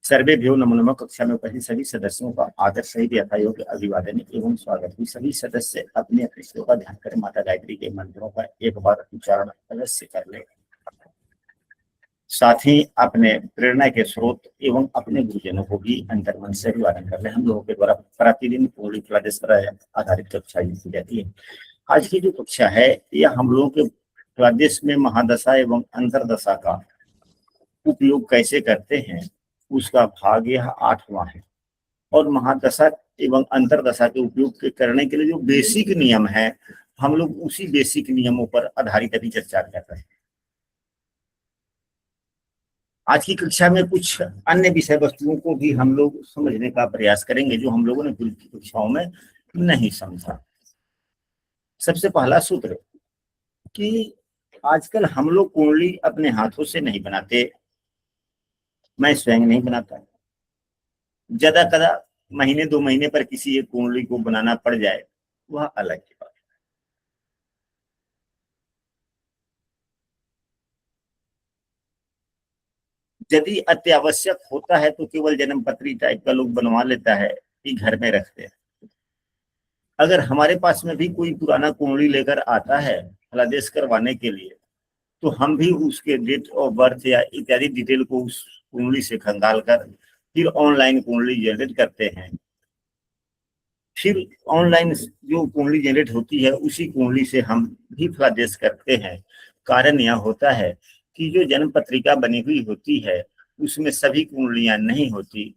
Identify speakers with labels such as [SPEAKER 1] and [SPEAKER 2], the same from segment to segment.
[SPEAKER 1] सर्वेभ्यो नमो नमः। कक्षा में उपस्थित सभी सदस्यों का आदर सहित यथायोग्य अभिवादन एवं स्वागत है। सभी सदस्य अपने अपने श्लोक का ध्यान करें। माता गायत्री के मंत्रों का एक बार उच्चारण अवश्य कर ले। साथ ही अपने प्रेरणा के स्रोत एवं अपने गुरुजनों को भी अंतर्मन से अभिवादन कर ले। हम लोगों के द्वारा प्रतिदिन पूरी क्लास पर आधारित कक्षा की जाती है। आज की जो कक्षा है यह हम लोगों के प्रदेश में महादशा एवं अंतरदशा का उपयोग कैसे करते हैं उसका भाग यह 8वां है। और महादशा एवं अंतरदशा के उपयोग के करने के लिए जो बेसिक नियम है हम लोग उसी बेसिक नियमों पर आधारित अभी चर्चा कर रहे हैं। आज की कक्षा में कुछ अन्य विषय वस्तुओं को भी हम लोग समझने का प्रयास करेंगे जो हम लोगों ने पूर्व की कक्षाओं में नहीं समझा। सबसे पहला सूत्र कि आजकल हम लोग कुंडली अपने हाथों से नहीं बनाते। मैं स्वयं नहीं बनाता। ज्यादा कदा महीने 2 महीने पर किसी एक कुंडली को बनाना पड़ जाए वह अलग की बात है। यदि अत्यावश्यक होता है तो केवल जन्म पत्री टाइप का लोग बनवा लेता है कि घर में रखते हैं। अगर हमारे पास में भी कोई पुराना कुंडली लेकर आता है फलादेश करवाने के लिए तो हम भी उसके डेट ऑफ बर्थ या इत्यादि डिटेल को उस कुंडली से खंगाल कर फिर ऑनलाइन कुंडली जनरेट करते हैं। फिर ऑनलाइन जो कुंडली जनरेट होती है उसी कुंडली से हम भी फलादेश करते हैं। कारण यह होता है कि जो जन्म पत्रिका बनी हुई होती है उसमें सभी कुंडलियां नहीं होती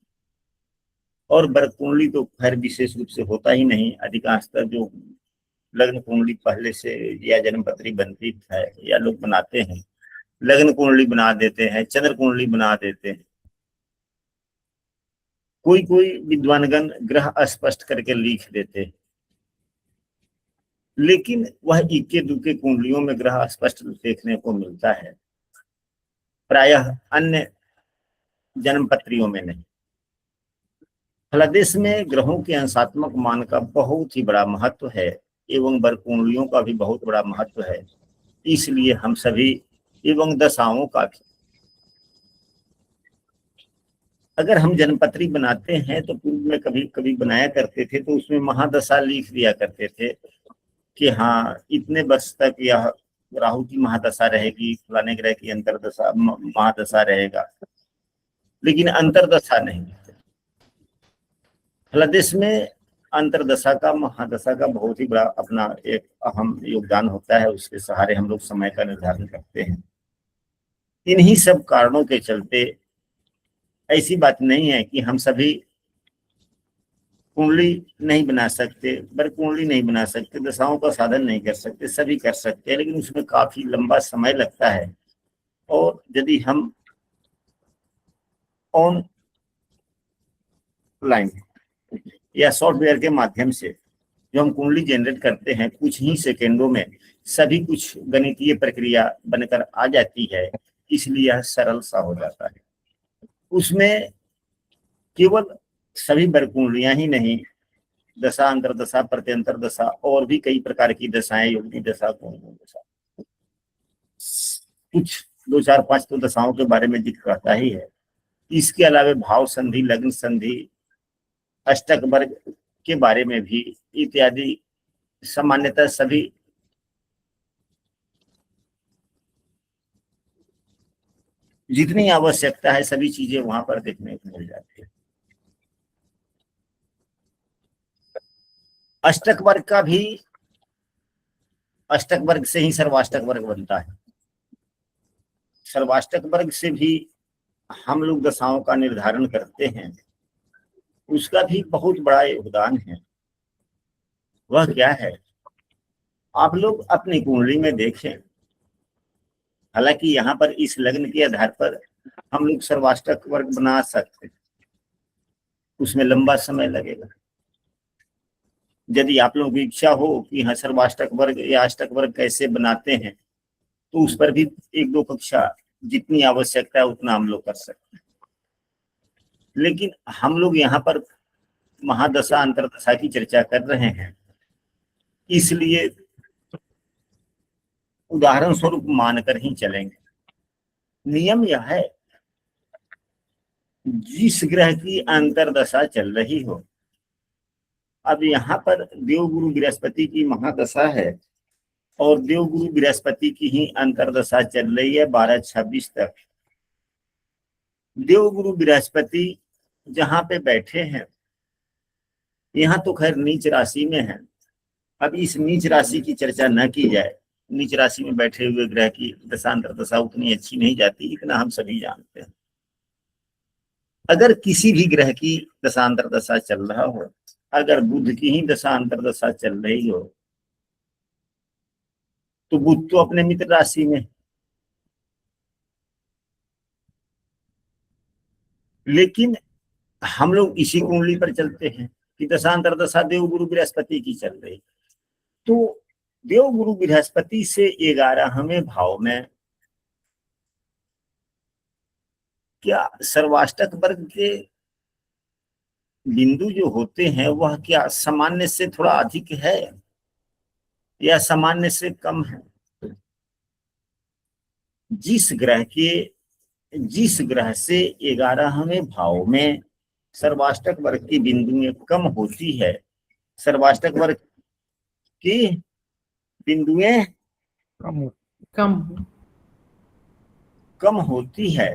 [SPEAKER 1] और वर्ग कुंडली तो खैर विशेष रूप से होता ही नहीं। अधिकांशतः जो लग्न कुंडली पहले से या जन्म पत्री बनती है या लोग बनाते हैं, लग्न कुंडली बना देते हैं, चंद्र कुंडली बना देते हैं। कोई कोई विद्वानगण ग्रह स्पष्ट करके लिख देते हैं, लेकिन वह इक्के दुक्के कुंडलियों में ग्रह स्पष्ट देखने को मिलता है, प्रायः अन्य जन्म पत्रियों में नहीं। फलादेश में ग्रहों के अंशात्मक मान का बहुत ही बड़ा महत्व है एवं वर्ग कुंडलियों का भी बहुत बड़ा महत्व है। इसलिए हम सभी एवं दशाओं का भी अगर हम जन्मपत्री बनाते हैं तो पूर्व में कभी कभी बनाया करते थे तो उसमें महादशा लिख दिया करते थे कि हाँ इतने वर्ष तक यह राहु की महादशा रहेगी, फलाने ग्रह की अंतरदशा महादशा रहेगा, लेकिन अंतरदशा नहीं। फलादेश में अंतरदशा का महादशा का बहुत ही बड़ा अपना एक अहम योगदान होता है। उसके सहारे हम लोग समय का निर्धारण करते हैं। इन्हीं सब कारणों के चलते ऐसी बात नहीं है कि हम सभी कुंडली नहीं बना सकते, पर कुंडली नहीं बना सकते, दशाओं का साधन नहीं कर सकते, सभी कर सकते हैं, लेकिन उसमें काफी लंबा समय लगता है। और यदि हम ऑनलाइन या सॉफ्टवेयर के माध्यम से जो हम कुंडली जनरेट करते हैं कुछ ही सेकेंडों में सभी कुछ गणितीय प्रक्रिया बनकर आ जाती है, इसलिए यह सरल सा हो जाता है। उसमें केवल सभी वर्ग कुंडलियां ही नहीं, दशा अंतरदशा प्रत्यंतर दशा और भी कई प्रकार की दशाएं, योगी दशा, दशा, कुछ 2 4 5 तो दशाओं के बारे में जिक्र रहता ही है। इसके अलावा भाव संधि, लग्न संधि, अष्टक वर्ग के बारे में भी इत्यादि सामान्यतः सभी जितनी आवश्यकता है सभी चीजें वहां पर देखने को मिल जाती है। अष्टक वर्ग का भी, अष्टक वर्ग से ही सर्वाष्टक वर्ग बनता है। सर्वाष्टक वर्ग से भी हम लोग दशाओं का निर्धारण करते हैं, उसका भी बहुत बड़ा योगदान है। वह क्या है आप लोग अपनी कुंडली में देखें। हालांकि यहाँ पर इस लग्न के आधार पर हम लोग सर्वाष्टक वर्ग बना सकते हैं, उसमें लंबा समय लगेगा। यदि आप लोगों की इच्छा हो कि हाँ सर्वाष्टक वर्ग या अष्टक वर्ग कैसे बनाते हैं तो उस पर भी 1-2 कक्षा जितनी आवश्यकता है उतना हम लोग कर सकते हैं। लेकिन हम लोग यहाँ पर महादशा अंतरदशा की चर्चा कर रहे हैं, इसलिए उदाहरण स्वरूप मानकर ही चलेंगे। नियम यह है जिस ग्रह की अंतर्दशा चल रही हो। अब यहाँ पर देवगुरु बृहस्पति की महादशा है और देवगुरु बृहस्पति की ही अंतर्दशा चल रही है 12-26 तक। देवगुरु बृहस्पति जहां पे बैठे हैं, यहाँ तो खैर नीच राशि में है। अब इस नीच राशि की चर्चा न की जाए। नीच राशि में बैठे हुए ग्रह की दशांतर दशा उतनी अच्छी नहीं जाती, इतना हम सभी जानते हैं। अगर किसी भी ग्रह की दशांतर दशा चल रहा हो, अगर बुध की ही दशांतर दशा चल रही हो, तो बुध तो अपने मित्र राशि में, लेकिन हम लोग इसी कुंडली पर चलते हैं कि दशांतर दशा देवगुरु बृहस्पति की चल रही। तो देवगुरु बृहस्पति से 11वें भाव में क्या सर्वाष्टक वर्ग के बिंदु जो होते हैं वह क्या सामान्य से थोड़ा अधिक है या सामान्य से कम है? जिस ग्रह से 11वें भाव में सर्वाष्टक वर्ग की बिंदुएं कम होती है, सर्वाष्टक वर्ग की बिंदुएं
[SPEAKER 2] कम
[SPEAKER 1] कम होती है,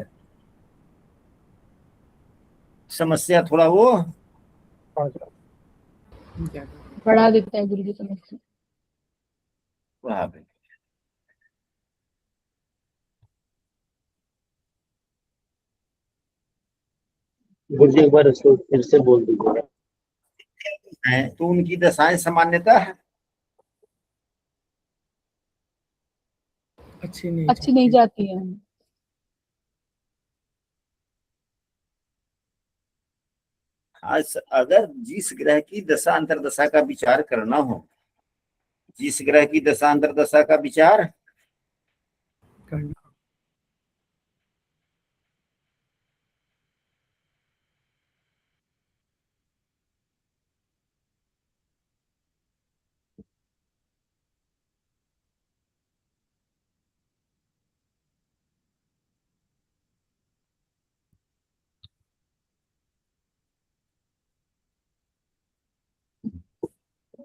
[SPEAKER 1] समस्या थोड़ा वो
[SPEAKER 3] बढ़ा देता है गुरु जी समस्या।
[SPEAKER 4] गुरु जी एक बार इसको फिर से बोल दीजिए।
[SPEAKER 1] है तो उनकी दशाएं सामान्यता है
[SPEAKER 3] अच्छी नहीं जाती है।
[SPEAKER 1] अगर जिस ग्रह की दशा अंतर्दशा का विचार करना हो, जिस ग्रह की दशा अंतर्दशा का विचार
[SPEAKER 2] करना,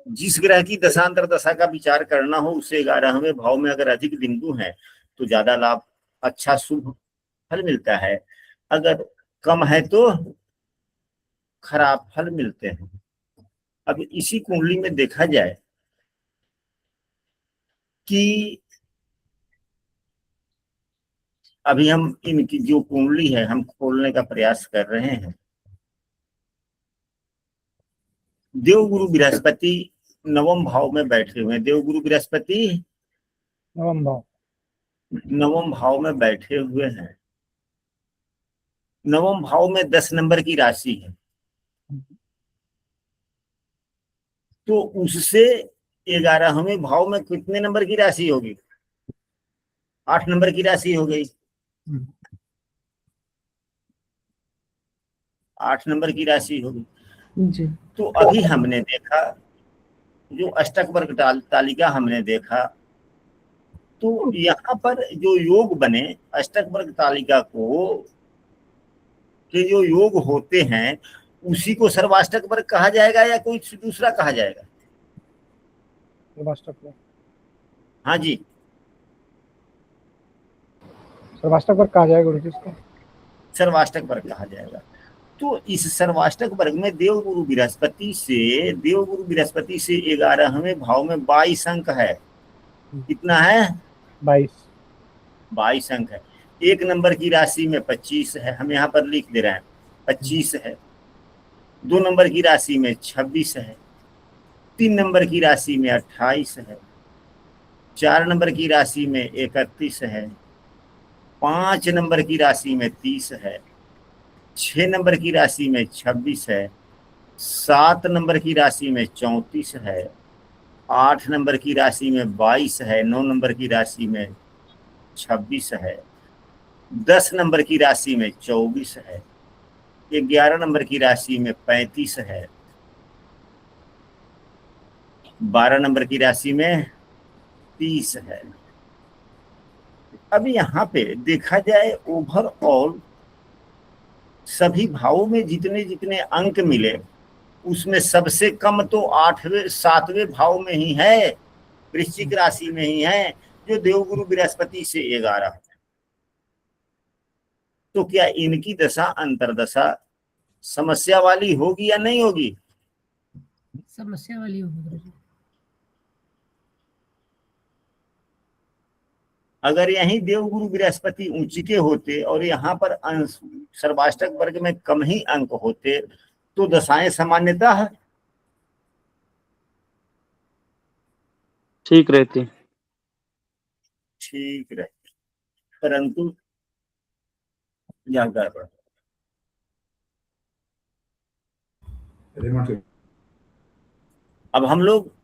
[SPEAKER 1] जिस ग्रह की दशांतर दशा का विचार करना हो उससे 11वें भाव में अगर अधिक बिंदु हैं तो ज्यादा लाभ, अच्छा शुभ फल मिलता है। अगर कम है तो खराब फल मिलते हैं। अब इसी कुंडली में देखा जाए कि अभी हम इनकी जो कुंडली है हम खोलने का प्रयास कर रहे हैं। देवगुरु बृहस्पति नवम भाव में बैठे हुए हैं। देवगुरु बृहस्पति नवम भाव में बैठे हुए हैं। नवम भाव में 10 नंबर की राशि है, तो उससे 11वें भाव में कितने नंबर की राशि होगी? 8 नंबर की राशि हो गई। 8 नंबर की राशि होगी।
[SPEAKER 2] जी।
[SPEAKER 1] तो अभी हमने देखा जो अष्टक वर्ग तालिका हमने देखा, तो यहाँ पर जो योग बने अष्टक वर्ग तालिका को के जो योग होते हैं उसी को सर्वाष्टक वर्ग कहा जाएगा या कोई दूसरा कहा जाएगा?
[SPEAKER 5] सर्वाष्टक वर्ग।
[SPEAKER 1] हाँ जी,
[SPEAKER 5] सर्वाष्टक वर्ग कहा जाएगा गुरु जी इसको।
[SPEAKER 1] सर्वाष्टक वर्ग कहा जाएगा। तो इस सर्वाष्टक वर्ग में देवगुरु बृहस्पति से 11वें भाव में 22 अंक है। कितना है? 22 अंक है। 1 नंबर की राशि में 25 है, हम यहाँ पर लिख दे रहे हैं 25 है। 2 नंबर की राशि में 26 है। 3 नंबर की राशि में 28 है। 4 नंबर की राशि में 31 है। 5 नंबर की राशि में 30 है। 6 नंबर की राशि में 26 है। 7 नंबर की राशि में 34 है। 8 नंबर की राशि में 22 है। 9 नंबर की राशि में 26 है। 10 नंबर की राशि में 24 है। 11 नंबर की राशि में 35 है। 12 नंबर की राशि में 30 है। अब यहाँ पे देखा जाए ओवरऑल सभी भावों में जितने जितने अंक मिले उसमें सबसे कम तो 8वें 7वें भाव में ही है, वृश्चिक राशि में ही है, जो देवगुरु बृहस्पति से 11। तो क्या इनकी दशा अंतरदशा समस्या वाली होगी या नहीं होगी?
[SPEAKER 6] समस्या वाली होगी गुरुजी।
[SPEAKER 1] अगर यहीं देवगुरु बृहस्पति ऊंची के होते और यहाँ पर सर्वाष्टक वर्ग में कम ही अंक होते तो दशाएं सामान्यतः
[SPEAKER 4] ठीक रहती।
[SPEAKER 1] ठीक रहती, परंतु यह गड़बड़। अब हम लोग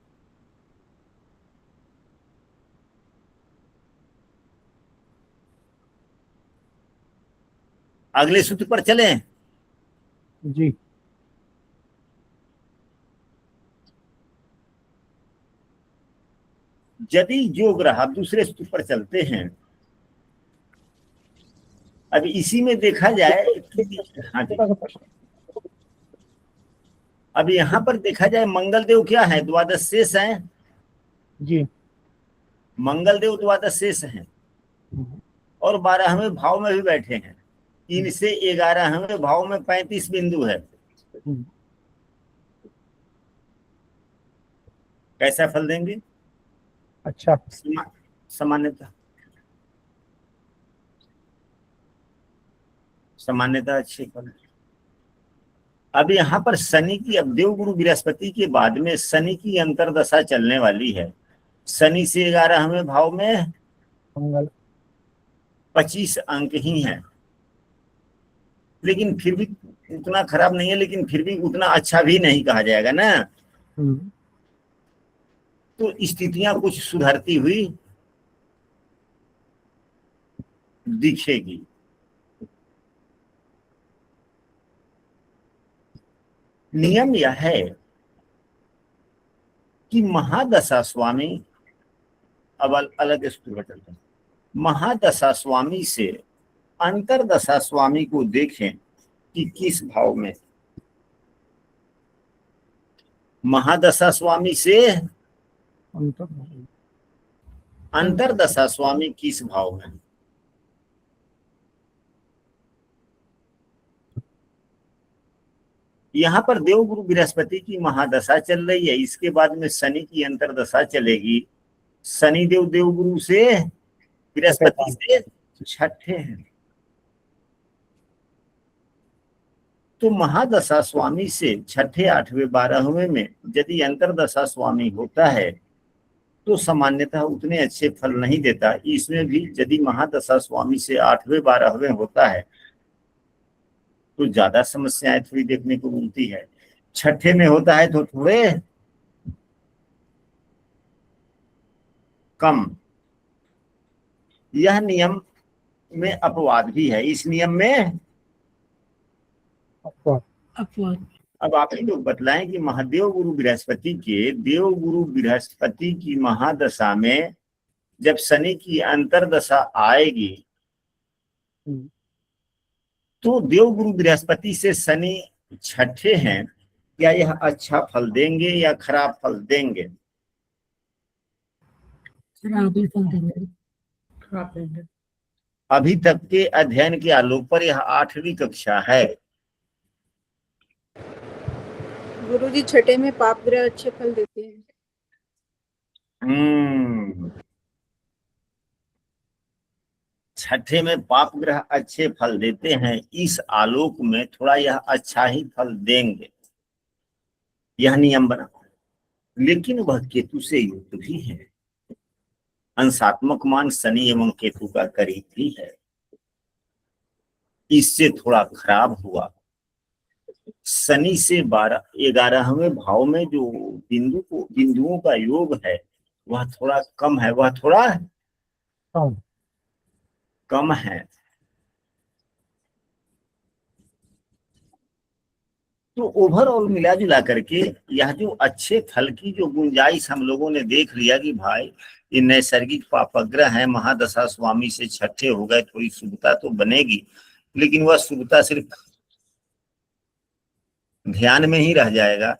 [SPEAKER 1] अगले सूत्र पर चलें।
[SPEAKER 5] जी।
[SPEAKER 1] यदि जो ग्रह दूसरे सूत्र पर चलते हैं, अब इसी में देखा जाए हाँ जी, अब यहाँ पर देखा जाए मंगल देव क्या है, द्वादश शेष हैं
[SPEAKER 5] जी।
[SPEAKER 1] मंगल देव द्वादश शेष हैं और 12वें भाव में भी बैठे हैं। 3 से 11वें भाव में 35 बिंदु है। कैसा फल देंगे?
[SPEAKER 5] अच्छा।
[SPEAKER 1] सामान्यतः अच्छे फल। अब यहाँ पर शनि की, अब देवगुरु बृहस्पति के बाद में शनि की अंतरदशा चलने वाली है। शनि से 11वें भाव में
[SPEAKER 5] मंगल
[SPEAKER 1] 25 अंक ही हैं, लेकिन फिर भी उतना खराब नहीं है, लेकिन फिर भी उतना अच्छा भी नहीं कहा जाएगा ना। तो स्थितियां कुछ सुधरती हुई दिखेगी। नियम यह है कि महादशा स्वामी, अब अलग स्कूल चलते हैं, महादशा स्वामी से अंतरदशा स्वामी को देखें कि किस भाव में। महादशा स्वामी से अंतरदशा स्वामी किस भाव में। यहाँ पर देवगुरु बृहस्पति की महादशा चल रही है, इसके बाद में शनि की अंतरदशा चलेगी। शनि देव देवगुरु से बृहस्पति से छठे हैं, तो महादशा स्वामी से छठे 8वें 12वें में यदि अंतरदशा स्वामी होता है तो सामान्यतः उतने अच्छे फल नहीं देता। इसमें भी यदि महादशा स्वामी से 8वें 12वें होता है तो ज्यादा समस्याएं थोड़ी देखने को मिलती है। छठे में होता है तो थोड़े कम। यह नियम में अपवाद भी है। इस नियम में
[SPEAKER 6] अपवाद।
[SPEAKER 1] अब आप ही लोग बतलाएं कि महादेव गुरु बृहस्पति के, देव गुरु बृहस्पति की महादशा में जब शनि की अंतरदशा आएगी तो देव गुरु बृहस्पति से शनि छठे हैं, क्या यह अच्छा फल देंगे या खराब फल देंगे?
[SPEAKER 6] खराब ही फल देंगे।
[SPEAKER 2] खराब देंगे।
[SPEAKER 1] अभी तक के अध्ययन के आलोक पर यह 8वीं कक्षा है।
[SPEAKER 3] गुरुजी छठे में पाप ग्रह अच्छे फल देते हैं।
[SPEAKER 1] छठे में पाप ग्रह अच्छे फल देते हैं, इस आलोक में थोड़ा यह अच्छा ही फल देंगे, यह नियम बना। लेकिन वह केतु से युक्त भी है, अंशात्मक मान शनि एवं केतु का करीब भी है, इससे थोड़ा खराब हुआ। शनि से 11वें भाव में जो बिंदुओं का योग है वह थोड़ा कम है, वह थोड़ा कम है। तो ओवरऑल मिला जुला करके यह जो अच्छे फल की जो गुंजाइश हम लोगों ने देख लिया कि भाई ये नैसर्गिक पापग्रह है, महादशा स्वामी से छठे हो गए, थोड़ी शुभता तो बनेगी, लेकिन वह शुभता सिर्फ ध्यान में ही रह जाएगा,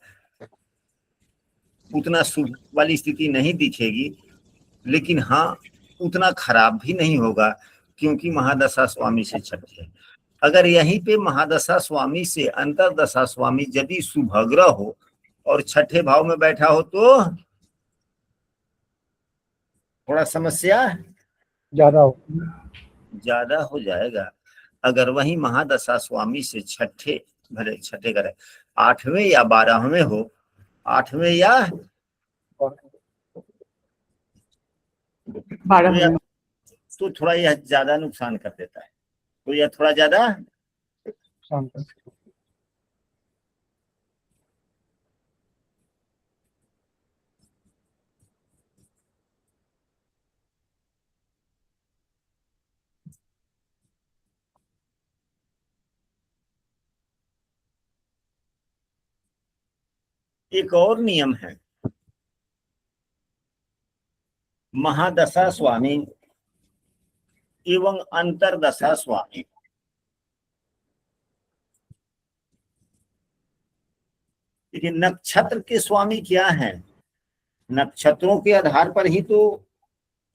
[SPEAKER 1] उतना शुभ वाली स्थिति नहीं दिखेगी, लेकिन हाँ उतना खराब भी नहीं होगा, क्योंकि महादशा स्वामी से छठे। अगर यहीं पे महादशा स्वामी से अंतरदशा स्वामी यदि शुभग्रह हो और छठे भाव में बैठा हो तो थोड़ा समस्या ज्यादा हो जाएगा। अगर वही महादशा स्वामी से छठे, भले छठे करे 8वें या 12वें हो, 8वें या
[SPEAKER 2] 12
[SPEAKER 1] तो थोड़ा यह ज्यादा नुकसान कर देता है, तो यह थोड़ा ज्यादा एक और नियम है, महादशा स्वामी एवं अंतरदशा स्वामी, देखिए नक्षत्र के स्वामी क्या है, नक्षत्रों के आधार पर ही तो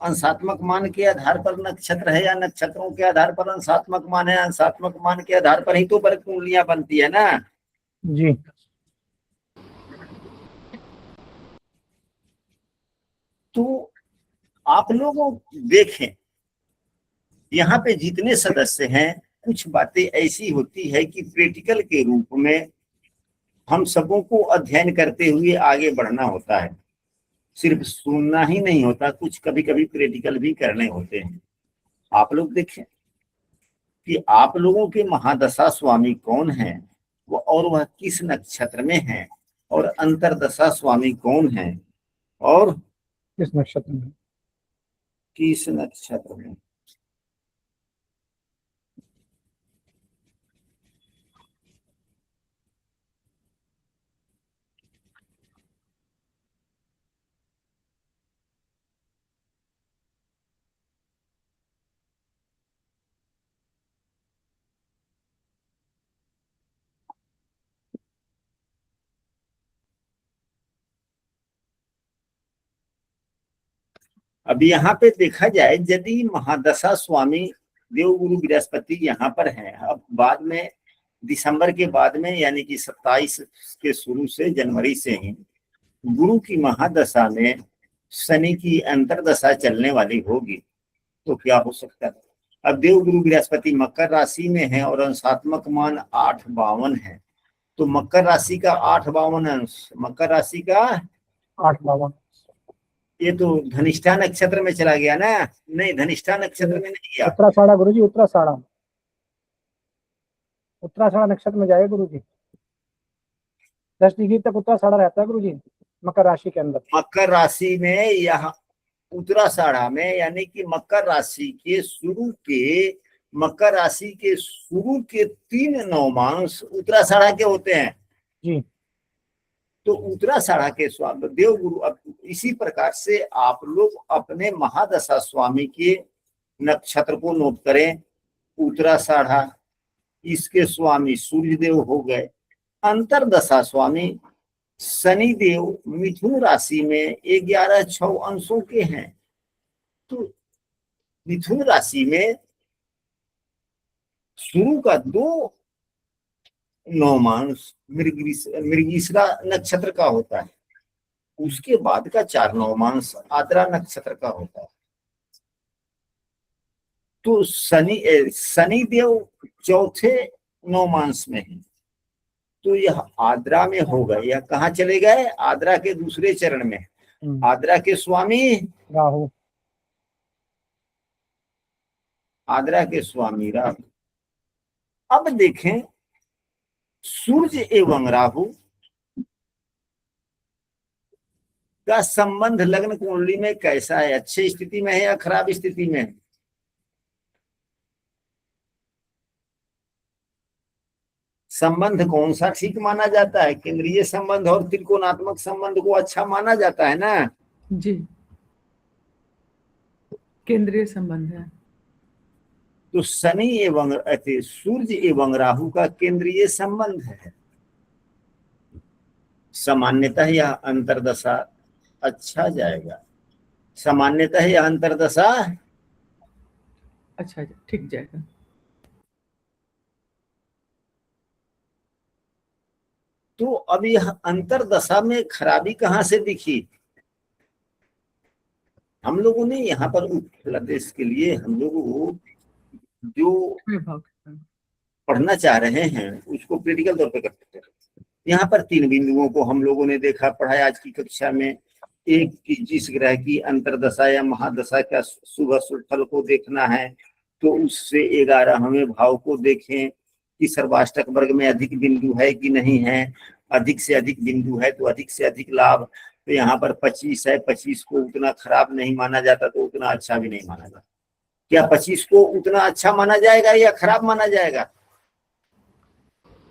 [SPEAKER 1] अंशात्मक मान के आधार पर नक्षत्र है, या नक्षत्रों के आधार पर अंशात्मक मान है, अंशात्मक मान के आधार पर ही तो वर्ग कुंडलियां बनती है ना
[SPEAKER 5] जी।
[SPEAKER 1] तो आप लोग देखें यहाँ पे जितने सदस्य हैं, कुछ बातें ऐसी होती है कि प्रैक्टिकल के रूप में हम सबों को अध्ययन करते हुए आगे बढ़ना होता है, सिर्फ सुनना ही नहीं होता, कुछ कभी कभी प्रैक्टिकल भी करने होते हैं। आप लोग देखें कि आप लोगों के महादशा स्वामी कौन है और वह किस नक्षत्र में है, और अंतरदशा स्वामी कौन है और
[SPEAKER 5] किस नक्षत्र में,
[SPEAKER 1] किस नक्षत्र में। अब यहाँ पे देखा जाए, यदि महादशा स्वामी देवगुरु बृहस्पति यहाँ पर है, अब बाद में दिसंबर के बाद में यानी कि 27 के शुरू से जनवरी से ही गुरु की महादशा में शनि की अंतरदशा चलने वाली होगी, तो क्या हो सकता है। अब देवगुरु बृहस्पति मकर राशि में है और अंशात्मक मान 852 है, तो मकर राशि का 852 अंश, मकर राशि का
[SPEAKER 5] 852,
[SPEAKER 1] ये तो धनिष्ठा नक्षत्र में चला गया ना, नहीं धनिष्ठा नक्षत्र में नहीं गया,
[SPEAKER 5] उत्तराषाढ़ा गुरुजी, उत्तराषाढ़ा नक्षत्र में जाएगा गुरुजी। 10 डिग्री तक उत्तराषाढ़ा रहता है गुरुजी मकर राशि के अंदर।
[SPEAKER 1] मकर राशि में यहाँ उत्तराषाढ़ा में, यानी कि मकर राशि के शुरू के 3 नवमांश उत्तराषाढ़ा के होते हैं
[SPEAKER 5] जी।
[SPEAKER 1] तो उत्तराषाढ़ा के स्वामी देवगुरु। अब इसी प्रकार से आप लोग अपने महादशा स्वामी के नक्षत्र को नोट करें, उत्तराषाढ़ा, इसके स्वामी सूर्यदेव हो गए, अंतरदशा स्वामी शनिदेव मिथुन राशि में 11-6 अंशों के हैं, तो मिथुन राशि में शुरू का 2 नवमांश मृगशिरा नक्षत्र का होता है, उसके बाद का 4 नवमांश आद्रा नक्षत्र का होता है। तो शनिदेव चौथे नवमांश में है, तो यह आद्रा में हो गए, यह कहाँ चले गए, आद्रा के दूसरे चरण में। आद्रा के स्वामी
[SPEAKER 5] राहु,
[SPEAKER 1] आद्रा के स्वामी राहु। अब देखें सूर्य एवं राहु का संबंध लग्न कुंडली में कैसा है, अच्छी स्थिति में है या खराब स्थिति में है। संबंध कौन सा ठीक माना जाता है, केंद्रीय संबंध और त्रिकोणात्मक संबंध को अच्छा माना जाता है ना
[SPEAKER 2] जी, केंद्रीय संबंध है।
[SPEAKER 1] तो शनि एवं सूर्य एवं राहु का केंद्रीय संबंध है, सामान्यतः यह अंतर्दशा अच्छा जाएगा, सामान्यतः यह अंतर्दशा
[SPEAKER 2] अच्छा ठीक जाएगा।
[SPEAKER 1] तो अब यह अंतर्दशा में खराबी कहाँ से दिखी? हम लोगों ने यहाँ पर उत्तर प्रदेश के लिए हम लोगों जो
[SPEAKER 2] विभाग का।
[SPEAKER 1] पढ़ना चाह रहे हैं उसको प्रैक्टिकल तौर पे करते हैं। यहाँ पर 3 बिंदुओं को हम लोगों ने देखा, पढ़ाया आज की कक्षा में। एक की जिस ग्रह की अंतर्दशा या महादशा का शुभ अशुभ फल को देखना है तो उससे 11वें भाव को देखें कि सर्वाष्टक वर्ग में अधिक बिंदु है कि नहीं है। अधिक से अधिक बिंदु है तो अधिक से अधिक लाभ। तो यहाँ पर 25 है, 25 को उतना खराब नहीं माना जाता तो उतना अच्छा भी नहीं माना जाता। क्या 25 को उतना अच्छा माना जाएगा या खराब माना जाएगा?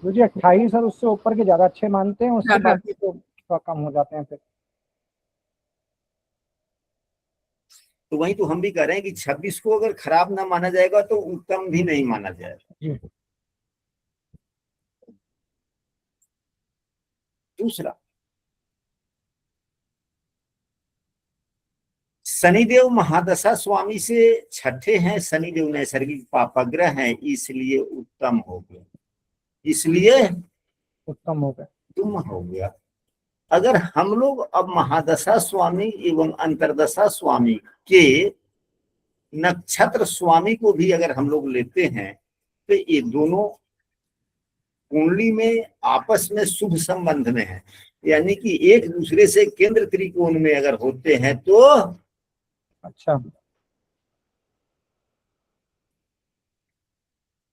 [SPEAKER 5] गुरुजी 28 और उससे ऊपर के ज्यादा अच्छे मानते हैं, उससे
[SPEAKER 2] ज्यादा।
[SPEAKER 5] बाकी तो थोड़ा कम हो जाते हैं फिर।
[SPEAKER 1] तो वही तो हम भी कह रहे हैं कि 26 को अगर खराब ना माना जाएगा तो उत्तम भी नहीं माना जाएगा।
[SPEAKER 5] जी।
[SPEAKER 1] दूसरा, शनिदेव महादशा स्वामी से छठे हैं, शनिदेव नैसर्गिक पापग्रह हैं, इसलिए उत्तम हो गया, इसलिए
[SPEAKER 5] उत्तम हो गया।
[SPEAKER 1] तुम हो गया। अगर हम लोग अब महादशा स्वामी एवं अंतर्दशा स्वामी के नक्षत्र स्वामी को भी अगर हम लोग लेते हैं तो ये दोनों कुंडली में आपस में शुभ संबंध में है, यानी कि एक दूसरे से केंद्र त्रिकोण में अगर होते हैं तो
[SPEAKER 5] अच्छा,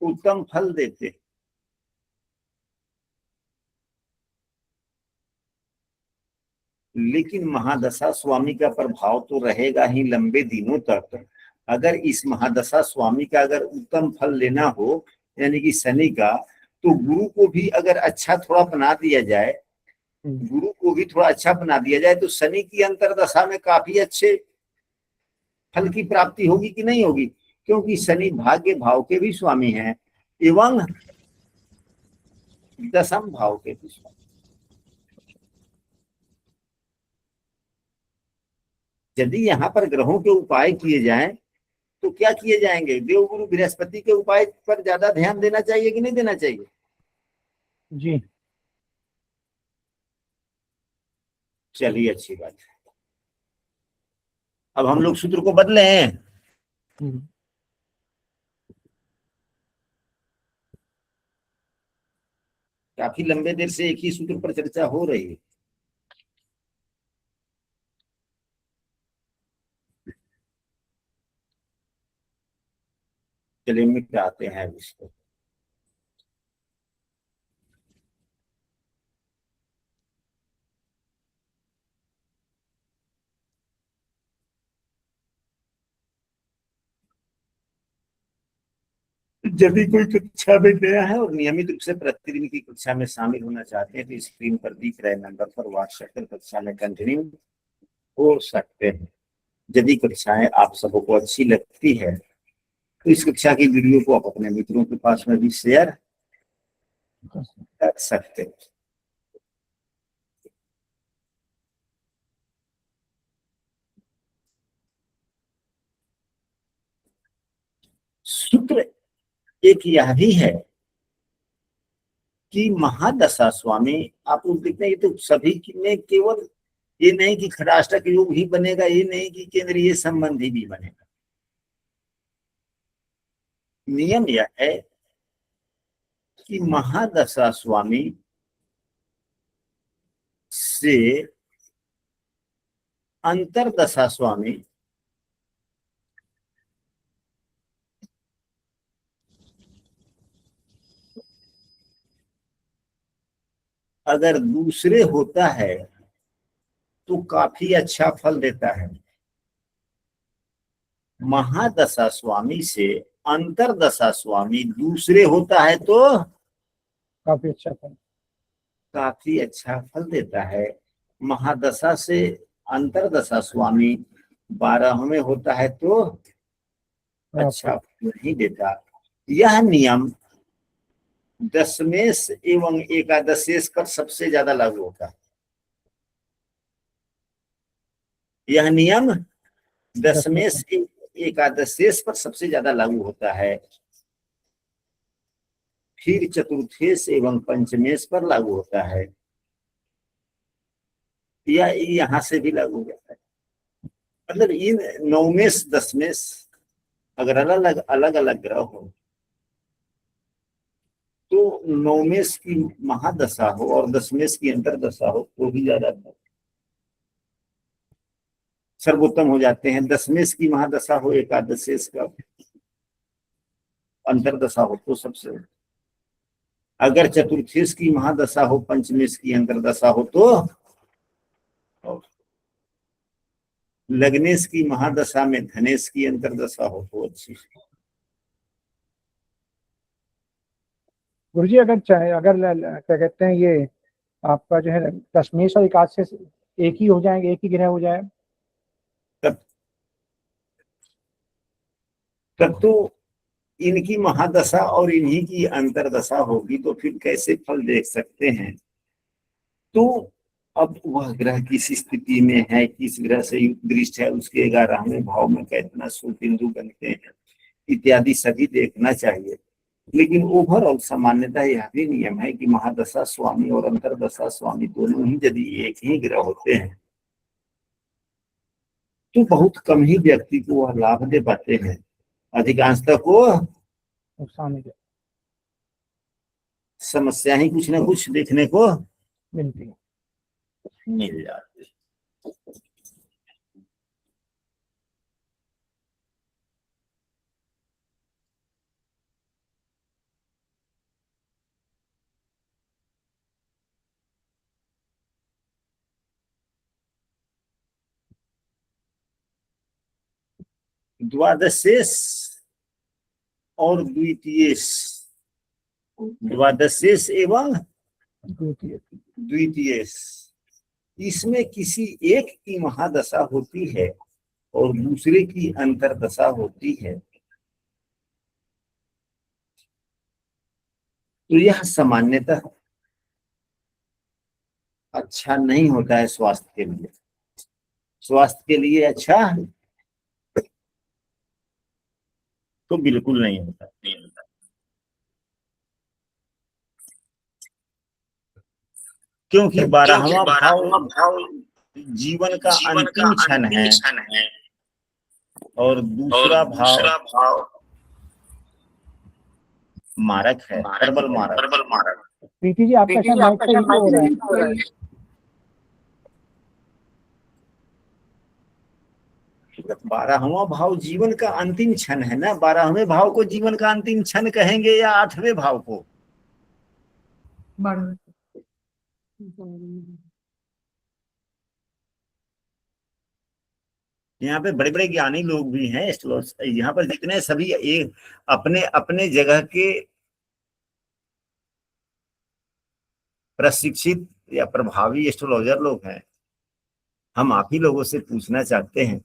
[SPEAKER 1] उत्तम फल देते हैं। लेकिन महादशा स्वामी का प्रभाव तो रहेगा ही लंबे दिनों तक। अगर इस महादशा स्वामी का अगर उत्तम फल लेना हो यानी कि शनि का, तो गुरु को भी अगर अच्छा थोड़ा बना दिया जाए, गुरु को भी थोड़ा अच्छा बना दिया जाए तो शनि की अंतर्दशा में काफी अच्छे फल की प्राप्ति होगी कि नहीं होगी? क्योंकि शनि भाग्य भाव के भी स्वामी हैं एवं दशम भाव के भी स्वामी। यदि यहाँ पर ग्रहों के उपाय किए जाएं तो क्या किए जाएंगे? देवगुरु बृहस्पति के उपाय पर ज्यादा ध्यान देना चाहिए कि नहीं देना चाहिए?
[SPEAKER 5] जी।
[SPEAKER 1] चलिए अच्छी बात है। अब हम लोग सूत्र को बदलें। काफी लंबे देर से एक ही सूत्र पर चर्चा हो रही है। चलिए मिटाते हैं इसको। यदि कोई कक्षा में नया है और नियमित रूप से प्रतिदिन की कक्षा में शामिल होना चाहते हैं तो स्क्रीन पर दिख रहे नंबर पर व्हाट्सएप कर कक्षा में कंटिन्यू हो सकते हैं। यदि कक्षाएं आप सबको अच्छी लगती है तो इस कक्षा की वीडियो को आप अपने मित्रों के पास में भी शेयर कर सकते हैं। सूत्र एक यह भी है कि महादशा स्वामी, आप लोग देखते हैं ये तो सभी में केवल ये नहीं कि खटाष्टक योग ही बनेगा, ये नहीं कि केंद्रीय संबंधी भी बनेगा। नियम यह है कि महादशा स्वामी से अंतर्दशा स्वामी अगर दूसरे होता है तो काफी अच्छा फल देता है। महादशा स्वामी से अंतर्दशा स्वामी दूसरे होता है तो
[SPEAKER 5] काफी अच्छा फल,
[SPEAKER 1] काफी अच्छा फल देता है। महादशा से अंतर्दशा स्वामी 12वें होता है तो अच्छा फल नहीं देता। यह नियम दशमेश एवं एकादशेश पर सबसे ज्यादा लागू होता है। यह नियम दशमेश एकादशेश पर सबसे ज्यादा लागू होता है, फिर चतुर्थेश एवं पंचमेश पर लागू होता है, या यहाँ से भी लागू हो जाता है। मतलब इन नवमेश दशमेश अगर अलग अलग ग्रह हो तो नवमेश की महादशा हो और दशमेश की अंतरदशा हो तो भी ज्यादा सर्वोत्तम हो जाते हैं। दशमेश की महादशा हो एकादशेश का अंतरदशा हो तो सबसे, अगर चतुर्थेश की महादशा हो पंचमेश की अंतरदशा हो तो, और लग्नेश की महादशा में धनेश की अंतरदशा हो तो अच्छी।
[SPEAKER 5] गुरुजी अगर चाहे क्या कहते हैं ये आपका जो है दशमेश और एकादशेश एक ही हो जाएंगे, एक ही ग्रह हो जाए
[SPEAKER 1] तब तो इनकी महादशा और इन्हीं की अंतरदशा होगी तो फिर कैसे फल देख सकते हैं। तो अब वह ग्रह किस स्थिति में है, किस ग्रह से युक्त दृष्ट है, उसके 11वें भाव में कितना शुभ बिंदु बनते हैं इत्यादि सभी देखना चाहिए। लेकिन ओवरऑल सामान्यतः यह भी नियम है कि महादशा स्वामी और अंतरदशा स्वामी दोनों ही यदि एक ही ग्रह होते हैं तो बहुत कम ही व्यक्ति को वह लाभ दे पाते हैं, अधिकांशतः को
[SPEAKER 5] नुकसान है,
[SPEAKER 1] समस्या ही कुछ ना कुछ देखने को
[SPEAKER 5] मिलती है।
[SPEAKER 1] मिल जाती है। द्वादशेश और द्वितीयेश, द्वादशेश एवं द्वितीयेश, इसमें किसी एक की महादशा होती है और दूसरे की अंतरदशा होती है तो यह सामान्यतः अच्छा नहीं होता है स्वास्थ्य के लिए। स्वास्थ्य के लिए अच्छा तो बिल्कुल नहीं होता। क्योंकि 12वां भाव जीवन का अंतिम क्षण है और दूसरा भाव मारक है, प्रबल मारक।
[SPEAKER 5] प्रीति जी आपका शायद माइक से इको हो रहा है।
[SPEAKER 1] 12वां भाव जीवन का अंतिम क्षण है ना, 12वें भाव को जीवन का अंतिम क्षण कहेंगे या 8वें भाव को? यहाँ पे बड़े बड़े ज्ञानी लोग भी हैं, यहाँ पर जितने सभी एक अपने अपने जगह के प्रशिक्षित या प्रभावी एस्ट्रोलॉजर लोग हैं। हम आप ही लोगों से पूछना चाहते हैं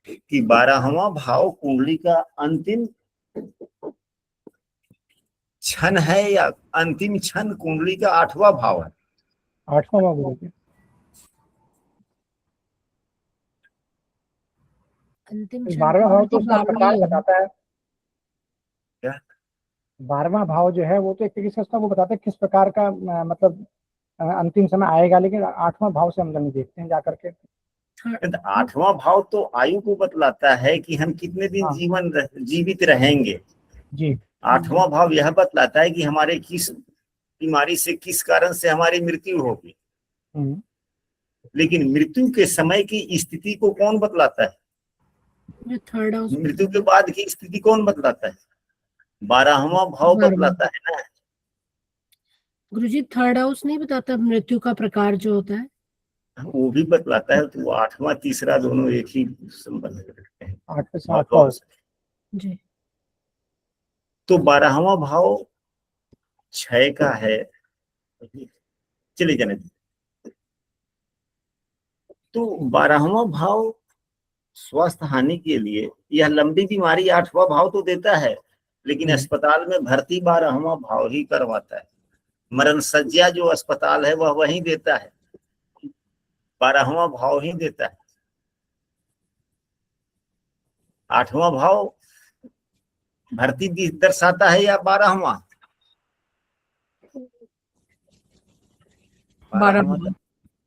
[SPEAKER 1] कि 12वां भाव कुंडली का अंतिम क्षण है या अंतिम क्षण कुंडली का 8वां भाव है?
[SPEAKER 5] 8वां भाव गुरुजी।
[SPEAKER 6] अंतिम
[SPEAKER 5] 12वां भाव तो उसका प्रकार बताता है।
[SPEAKER 1] क्या?
[SPEAKER 5] 12वां भाव जो है वो तो एक तरीके से वो बताता है किस प्रकार का मतलब अंतिम समय आएगा, लेकिन 8वां भाव से हम लोग देखते हैं जाकर के।
[SPEAKER 1] 8वां भाव तो आयु को बतलाता है कि हम कितने दिन जीवित रहेंगे
[SPEAKER 5] जी।
[SPEAKER 1] 8वां भाव यह बतलाता है कि हमारे किस बीमारी से, किस कारण से हमारी मृत्यु होगी। लेकिन मृत्यु के समय की स्थिति को कौन बतलाता है?
[SPEAKER 6] थर्ड हाउस,
[SPEAKER 1] मृत्यु के बाद की स्थिति कौन बतलाता है? 12वां भाव बतलाता है ना।
[SPEAKER 6] गुरुजी थर्ड हाउस नहीं बताता मृत्यु का प्रकार जो होता है?
[SPEAKER 1] वो भी बतलाता है। तो 8वां तीसरा दोनों एक ही संबंध रखते हैं।
[SPEAKER 5] 8 से 7
[SPEAKER 6] जी।
[SPEAKER 1] तो 12वां भाव क्षय का है, चले जाने। तो 12वां भाव स्वास्थ्य हानि के लिए, यह लंबी बीमारी 8वां भाव तो देता है, लेकिन अस्पताल में भर्ती 12वां भाव ही करवाता है। मरण सज्जा जो अस्पताल है वह वही देता है, 12वां भाव ही देता है। 8वां भाव भर्ती दर्शाता है या 12वां?
[SPEAKER 2] 12वां।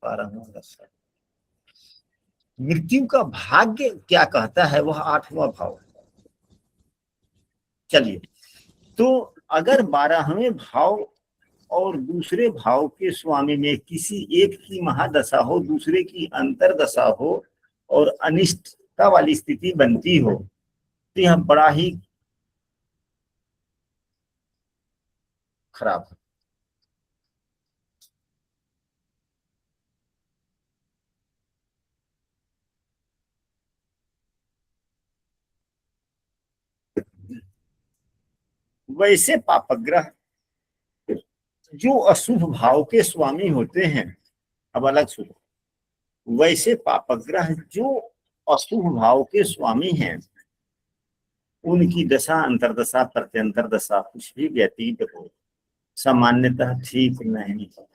[SPEAKER 1] 12वां दर्शाता। मृत्यु का भाग्य क्या कहता है? वह 8वां भाव। चलिए, तो अगर 12वें भाव और दूसरे भाव के स्वामी में किसी एक की महादशा हो, दूसरे की अंतरदशा हो और अनिष्टता वाली स्थिति बनती हो, तो यह बड़ा ही खराब है। वैसे पापग्रह जो अशुभ भाव के स्वामी होते हैं, अब अलग सुनो, वैसे पापग्रह जो अशुभ भाव के स्वामी हैं, उनकी दशा अंतरदशा प्रत्यंतर दशा कुछ भी व्यतीत हो, सामान्यतः ठीक नहीं होता।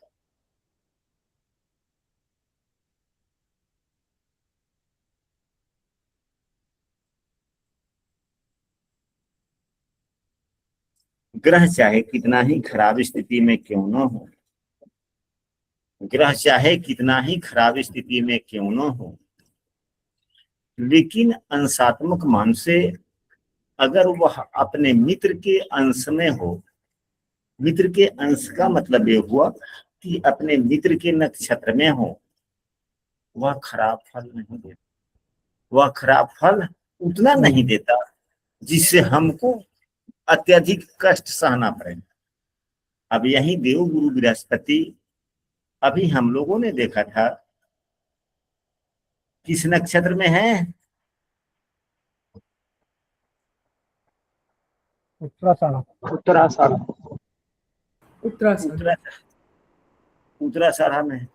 [SPEAKER 1] ग्रह चाहे कितना ही खराब स्थिति में क्यों न हो, ग्रह चाहे कितना ही खराब स्थिति में क्यों न हो, लेकिन अंशात्मक मान से अगर वह अपने मित्र के अंश में हो, मित्र के अंश का मतलब ये हुआ कि अपने मित्र के नक्षत्र में हो, वह खराब फल नहीं देता। वह खराब फल उतना नहीं देता जिससे हमको अत्यधिक कष्ट सहना पड़े। अब यही देव गुरु बृहस्पति अभी हम लोगों ने देखा था किस नक्षत्र में है?
[SPEAKER 5] उत्तराषाढ़।
[SPEAKER 4] उत्तराषाढ़।
[SPEAKER 2] उत्तराषाढ़।
[SPEAKER 1] उत्तराषाढ़ में है।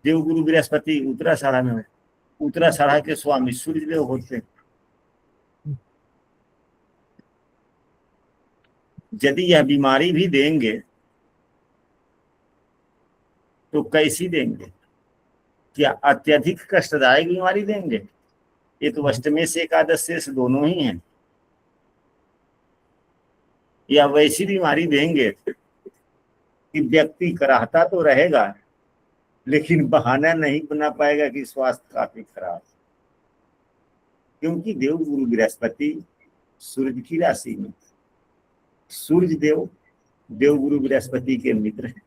[SPEAKER 1] देवगुरु बृहस्पति उत्तराषाढ़ में है। उत्तराषाढ़ के स्वामी सूर्यदेव होते हैं। यदि यह बीमारी भी देंगे तो कैसी देंगे? क्या अत्यधिक कष्टदायक बीमारी देंगे? ये तो अष्टमेश एकादश शेष दोनों ही हैं। या वैसी बीमारी देंगे कि व्यक्ति कराहता तो रहेगा लेकिन बहाना नहीं बना पाएगा कि स्वास्थ्य काफी खराब, क्योंकि देव गुरु बृहस्पति सूर्य की राशि में, सूर्य देव देव गुरु बृहस्पति के मित्र हैं।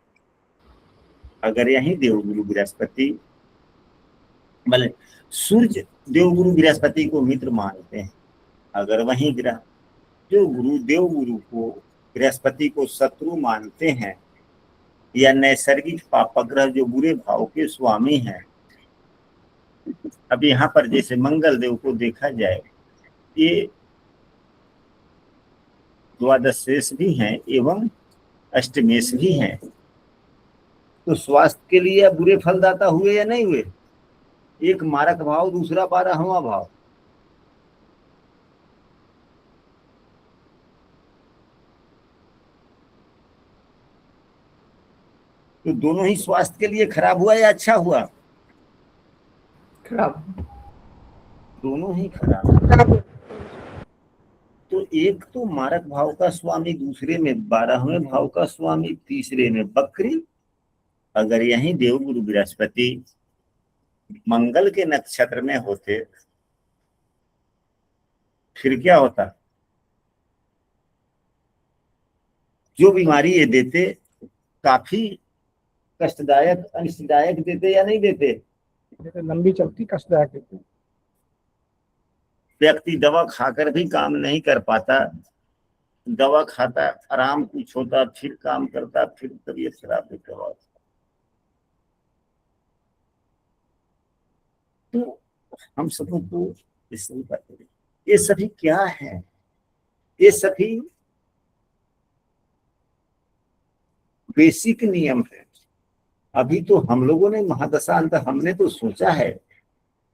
[SPEAKER 1] अगर यही देव गुरु बृहस्पति भले सूर्य देव गुरु बृहस्पति को मित्र मानते हैं, अगर वही ग्रह जो गुरु देव गुरु को बृहस्पति को शत्रु मानते हैं या नैसर्गिक पापग्रह जो बुरे भाव के स्वामी हैं, अब यहाँ पर जैसे मंगल देव को देखा जाए, ये द्वादश शेष भी हैं एवं अष्टमेश भी हैं, तो स्वास्थ्य के लिए बुरे फलदाता हुए या नहीं हुए? एक मारक भाव, दूसरा 12वां भाव। तो दोनों ही स्वास्थ्य के लिए खराब हुआ या अच्छा हुआ?
[SPEAKER 2] खराब।
[SPEAKER 1] दोनों ही खराब। तो एक तो मारक भाव का स्वामी, दूसरे में 12वें भाव का स्वामी, तीसरे में बकरी। अगर यही देव गुरु बृहस्पति मंगल के नक्षत्र में होते फिर क्या होता? जो बीमारी ये देते काफी कष्टदायक अनिष्टदायक देते या नहीं देते?
[SPEAKER 5] लंबी चलती कष्टदायक देती।
[SPEAKER 1] व्यक्ति दवा खाकर भी काम नहीं कर पाता, दवा खाता, आराम कुछ होता, फिर काम करता, फिर तबीयत खराब होता। तो हम सबों को ये सही बात है। ये सभी क्या है? ये सभी बेसिक नियम है। अभी तो हम लोगों ने महादशा अंतर, हमने तो सोचा है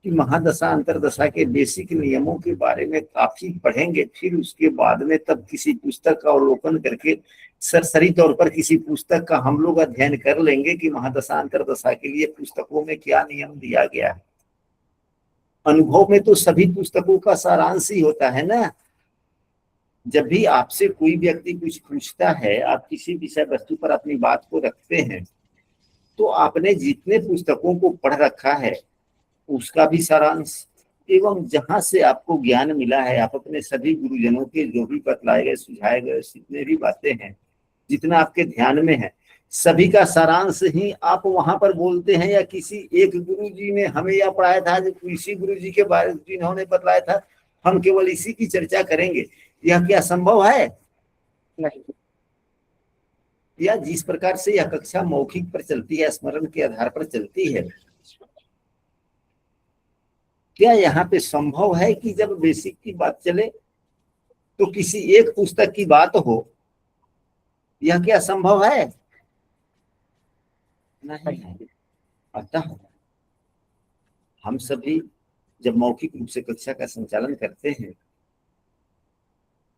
[SPEAKER 1] कि महादशा अंतरदशा के बेसिक नियमों के बारे में काफी पढ़ेंगे, फिर उसके बाद में तब किसी पुस्तक का अवलोकन करके सरसरी तौर पर किसी पुस्तक का हम लोग अध्ययन कर लेंगे कि महादशा अंतरदशा के लिए पुस्तकों में क्या नियम दिया गया है। अनुभव में तो सभी पुस्तकों का सारांश ही होता है ना। जब भी आपसे कोई व्यक्ति कुछ पूछता है, आप किसी विषय वस्तु पर अपनी बात को रखते हैं, तो आपने जितने पुस्तकों को पढ़ रखा है उसका भी सारांश, एवं जहां से आपको ज्ञान मिला है, आप अपने सभी गुरुजनों के जो भी बतलाए गए सुझाए गए जितने भी बातें हैं, जितना आपके ध्यान में है, सभी का सारांश ही आप वहां पर बोलते हैं। या किसी एक गुरु जी ने हमें यह पढ़ाया था, इसी गुरु जी के बारे जिन्होंने बतलाया था, हम केवल इसी की चर्चा करेंगे, यह क्या संभव है?
[SPEAKER 5] नहीं।
[SPEAKER 1] या जिस प्रकार से यह कक्षा मौखिक पर चलती है, स्मरण के आधार पर चलती है, क्या यहाँ पे संभव है कि जब बेसिक की बात चले तो किसी एक पुस्तक की बात हो? यह क्या संभव है? नहीं है। अतः हम सभी जब मौखिक रूप से कक्षा का संचालन करते हैं,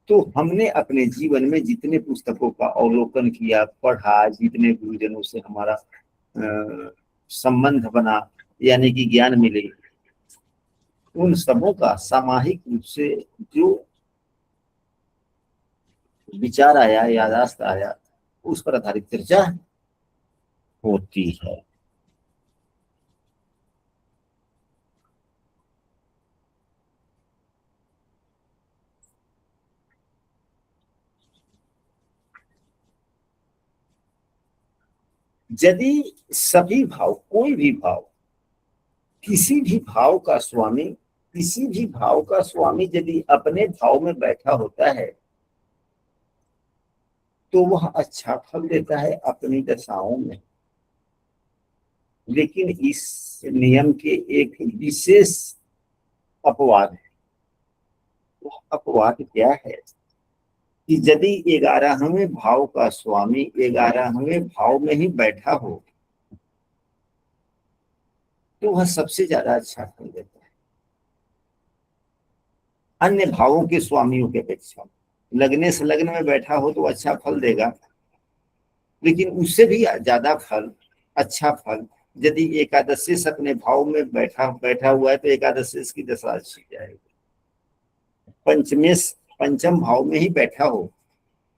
[SPEAKER 1] तो हमने अपने जीवन में जितने पुस्तकों का अवलोकन किया, पढ़ा, जितने गुरुजनों से हमारा संबंध बना, यानी कि ज्ञान मिले, उन सबों का सामाहिक रूप से जो विचार आया, याददाश्त आया, उस पर आधारित चर्चा होती है। यदि सभी भाव, कोई भी भाव, किसी भी भाव का स्वामी यदि अपने भाव में बैठा होता है, तो वह अच्छा फल देता है अपनी दशाओं में। लेकिन इस नियम के एक विशेष अपवाद है। वह अपवाद क्या है कि यदि 11वें भाव का स्वामी 11वें भाव में ही बैठा हो, तो वह सबसे ज्यादा अच्छा फल देता है अन्य भावों के स्वामियों के अपेक्षा। लग्न से लग्न में बैठा हो तो अच्छा फल देगा, लेकिन उससे भी ज्यादा फल, अच्छा फल, यदि एकादशेष अपने भाव में बैठा हुआ है तो एकादशेष की दशा अच्छी जाएगी। पंचम भाव में ही बैठा हो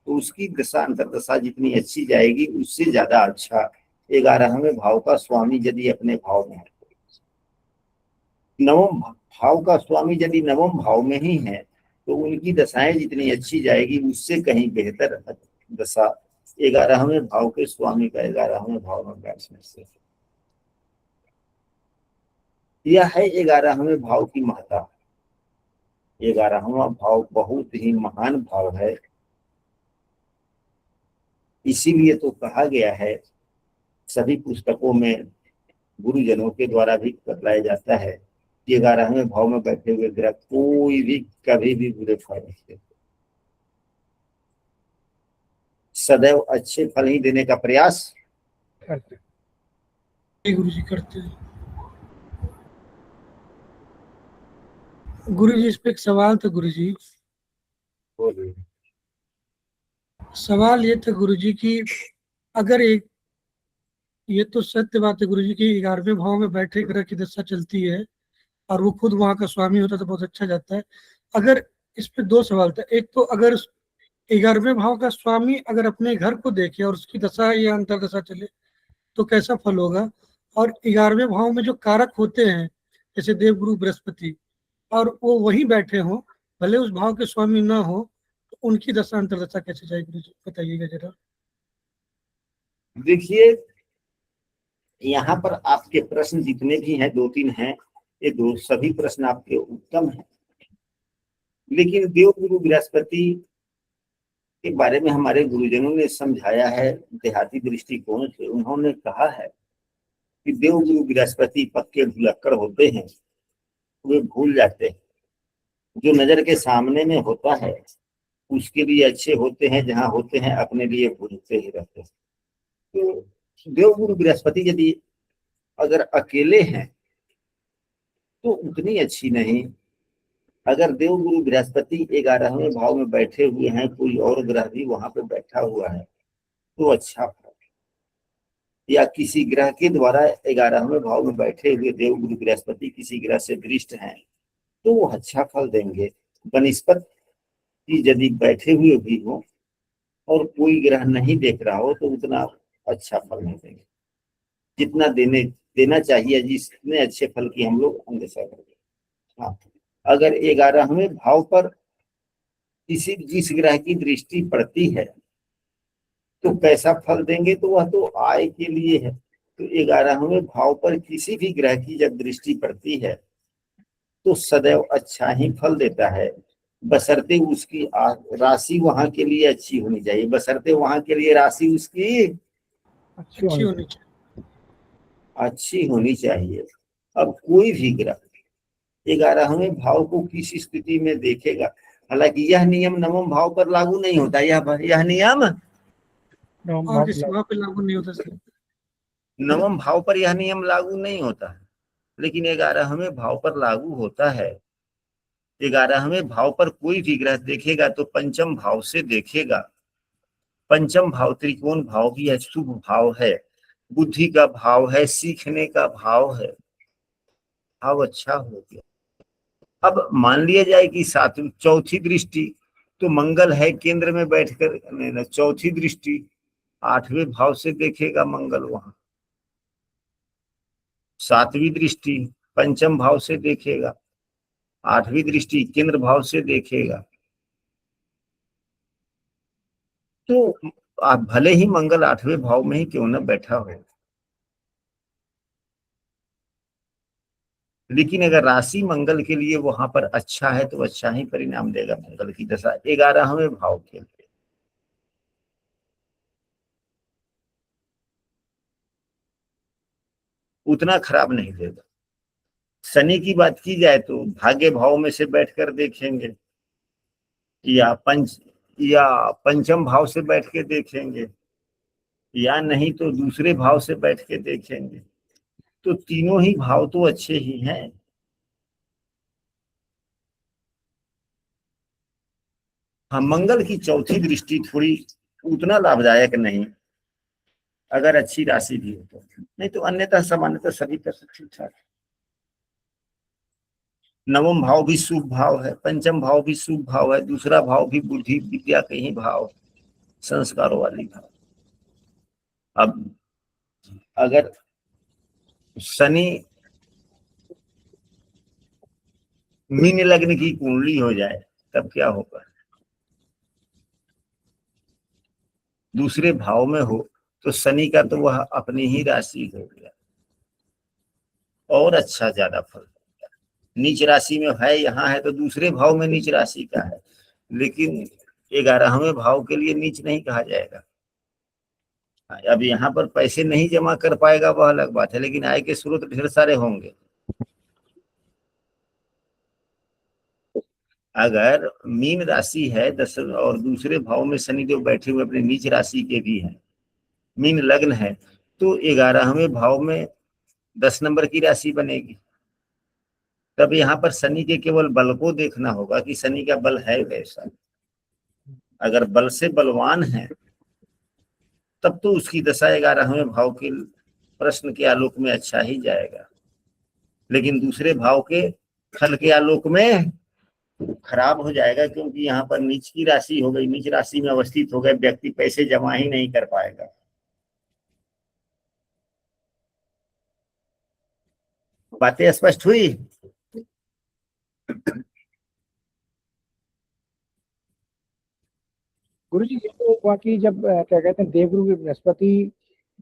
[SPEAKER 1] तो उसकी दशा अंतरदशा जितनी अच्छी जाएगी, उससे ज्यादा अच्छा 11वें भाव का स्वामी यदि अपने भाव में है। नवम भाव का स्वामी यदि नवम भाव में ही है तो उनकी दशाएं जितनी अच्छी जाएगी, उससे कहीं बेहतर दशा 11वें भाव के स्वामी का 11वें भाव में बैठने से। यह है 11वें भाव की महत्ता। 11वां भाव बहुत ही महान भाव है। इसीलिए तो कहा गया है, सभी पुस्तकों में गुरुजनों के द्वारा भी बतलाया जाता है कि 11वें भाव में बैठे हुए ग्रह कोई भी कभी भी बुरे फल नहीं देते, सदैव अच्छे फल ही देने का प्रयास
[SPEAKER 7] करते। गुरु जी करते हैं। गुरु जी, इस पे एक सवाल था गुरु जी।
[SPEAKER 1] बोलिए।
[SPEAKER 7] सवाल ये था गुरु जी की, अगर ये तो सत्य बात है गुरु जी की 11वें भाव में बैठे ग्रह की दशा चलती है और वो खुद वहां का स्वामी होता तो बहुत अच्छा जाता है। अगर इस पे दो सवाल था। एक तो अगर 11वें भाव का स्वामी अगर अपने घर को देखे और उसकी दशा या अंतरदशा चले तो कैसा फल होगा? और 11वें भाव में जो कारक होते हैं जैसे देवगुरु बृहस्पति, और वो वहीं बैठे हों, भले उस भाव के स्वामी ना हो, तो उनकी दशा अंतरदशा कैसे जाएगी गुरु जी, बताइएगा जरा।
[SPEAKER 1] देखिए, यहाँ पर आपके प्रश्न जितने भी हैं, 2-3 हैं, ये सभी प्रश्न आपके उत्तम हैं। लेकिन देवगुरु बृहस्पति के बारे में हमारे गुरुजनों ने समझाया है देहाती दृष्टिकोण से। उन्होंने कहा है कि देवगुरु बृहस्पति पक्के भुलक्कड़ होते हैं, वे भूल जाते हैं। जो नजर के सामने में होता है उसके लिए अच्छे होते हैं, जहां होते हैं अपने लिए भूलते ही रहते हैं। तो देवगुरु बृहस्पति यदि अगर अकेले हैं तो उतनी अच्छी नहीं। अगर देवगुरु बृहस्पति 11वें भाव में बैठे हुए हैं, कोई और ग्रह भी वहां पे बैठा हुआ है, तो अच्छा फल। या किसी ग्रह के द्वारा 11वें भाव में बैठे हुए देव गुरु बृहस्पति किसी ग्रह से दृष्ट हैं तो वो अच्छा फल देंगे। बृहस्पति यदि बैठे हुए भी हो और कोई ग्रह नहीं देख रहा हो तो उतना अच्छा फल नहीं देंगे जितना देना चाहिए, जितने अच्छे फल की हम लोग अंदेशा करेंगे। हाँ, अगर 11वें भाव पर जिस ग्रह की दृष्टि पड़ती है तो कैसा फल देंगे, तो वह तो आय के लिए है। तो 11वें भाव पर किसी भी ग्रह की जब दृष्टि पड़ती है तो सदैव अच्छा ही फल देता है, बशर्ते उसकी राशि वहां के लिए अच्छी होनी चाहिए, बशर्ते वहां के लिए राशि उसकी
[SPEAKER 5] अच्छी
[SPEAKER 7] अच्छी
[SPEAKER 5] होनी
[SPEAKER 7] होनी चाहिए।
[SPEAKER 1] अच्छी होनी चाहिए। अब कोई भी ग्रह 11वें भाव को किस स्थिति में देखेगा, हालांकि यह नियम नवम भाव पर लागू नहीं होता, यह नियम
[SPEAKER 7] और किसी भाव पे लागू नहीं होता सर।
[SPEAKER 1] नवम भाव पर यह नियम लागू नहीं होता है, लेकिन 11वें भाव पर लागू होता है। 11वें भाव पर कोई भी ग्रह देखेगा तो पंचम भाव से देखेगा। पंचम भाव त्रिकोण भाव भी है, शुभ भाव है, बुद्धि का भाव है, सीखने का भाव है, भाव अच्छा हो गया। अब मान लिया जाए कि चौथी दृष्टि तो मंगल है केंद्र में बैठकर, चौथी दृष्टि 8वें भाव से देखेगा मंगल, वहां 7वीं दृष्टि पंचम भाव से देखेगा, 8वीं दृष्टि केंद्र भाव से देखेगा। तो आप भले ही मंगल 8वें भाव में ही क्यों न बैठा हो, लेकिन अगर राशि मंगल के लिए वहां पर अच्छा है तो अच्छा ही परिणाम देगा मंगल की दशा 11वें भाव के लिए। उतना खराब नहीं देगा। शनि की बात की जाए तो भाग्य भाव में से बैठकर देखेंगे या पंचम भाव से बैठ के देखेंगे या नहीं तो दूसरे भाव से बैठ के देखेंगे, तो तीनों ही भाव तो अच्छे ही हैं। हाँ, मंगल की चौथी दृष्टि थोड़ी उतना लाभदायक नहीं, अगर अच्छी राशि भी हो तो, नहीं तो अन्यथा सामान्यतः सभी तरह से ठीक ठाक। नवम भाव भी शुभ भाव है, पंचम भाव भी शुभ भाव है, दूसरा भाव भी बुद्धि विद्या के ही भाव, संस्कारों वाली भाव। अब अगर शनि मीन लग्न की कुंडली हो जाए तब क्या होगा, दूसरे भाव में हो तो शनि का तो वह अपनी ही राशि हो गया और अच्छा ज्यादा फल देगा। नीच राशि में है, यहाँ है तो दूसरे भाव में नीच राशि का है, लेकिन 11वें भाव के लिए नीच नहीं कहा जाएगा। अब यहाँ पर पैसे नहीं जमा कर पाएगा वह अलग बात है, लेकिन आय के स्रोत ढेर सारे होंगे। अगर मीन राशि है 10 और दूसरे भाव में शनिदेव बैठे हुए अपने नीच राशि के भी हैं, मीन लग्न है, तो 11वें भाव में 10 नंबर की राशि बनेगी। तब यहाँ पर शनि के केवल बल को देखना होगा कि शनि का बल है वैसा, अगर बल से बलवान है तब तो उसकी दशा 11वें भाव के प्रश्न के आलोक में अच्छा ही जाएगा, लेकिन दूसरे भाव के फल के आलोक में खराब हो जाएगा, क्योंकि यहाँ पर नीच की राशि हो गई, नीच राशि में अवस्थित हो गए व्यक्ति, पैसे जमा ही नहीं कर पाएगा। बातें स्पष्ट हुई?
[SPEAKER 5] गुरुजी ये तो हुआ कि जब क्या कहते हैं देवगुरु बृहस्पति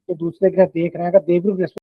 [SPEAKER 5] तो दूसरे ग्रह देख रहे हैं, अगर देवगुरु बृहस्पति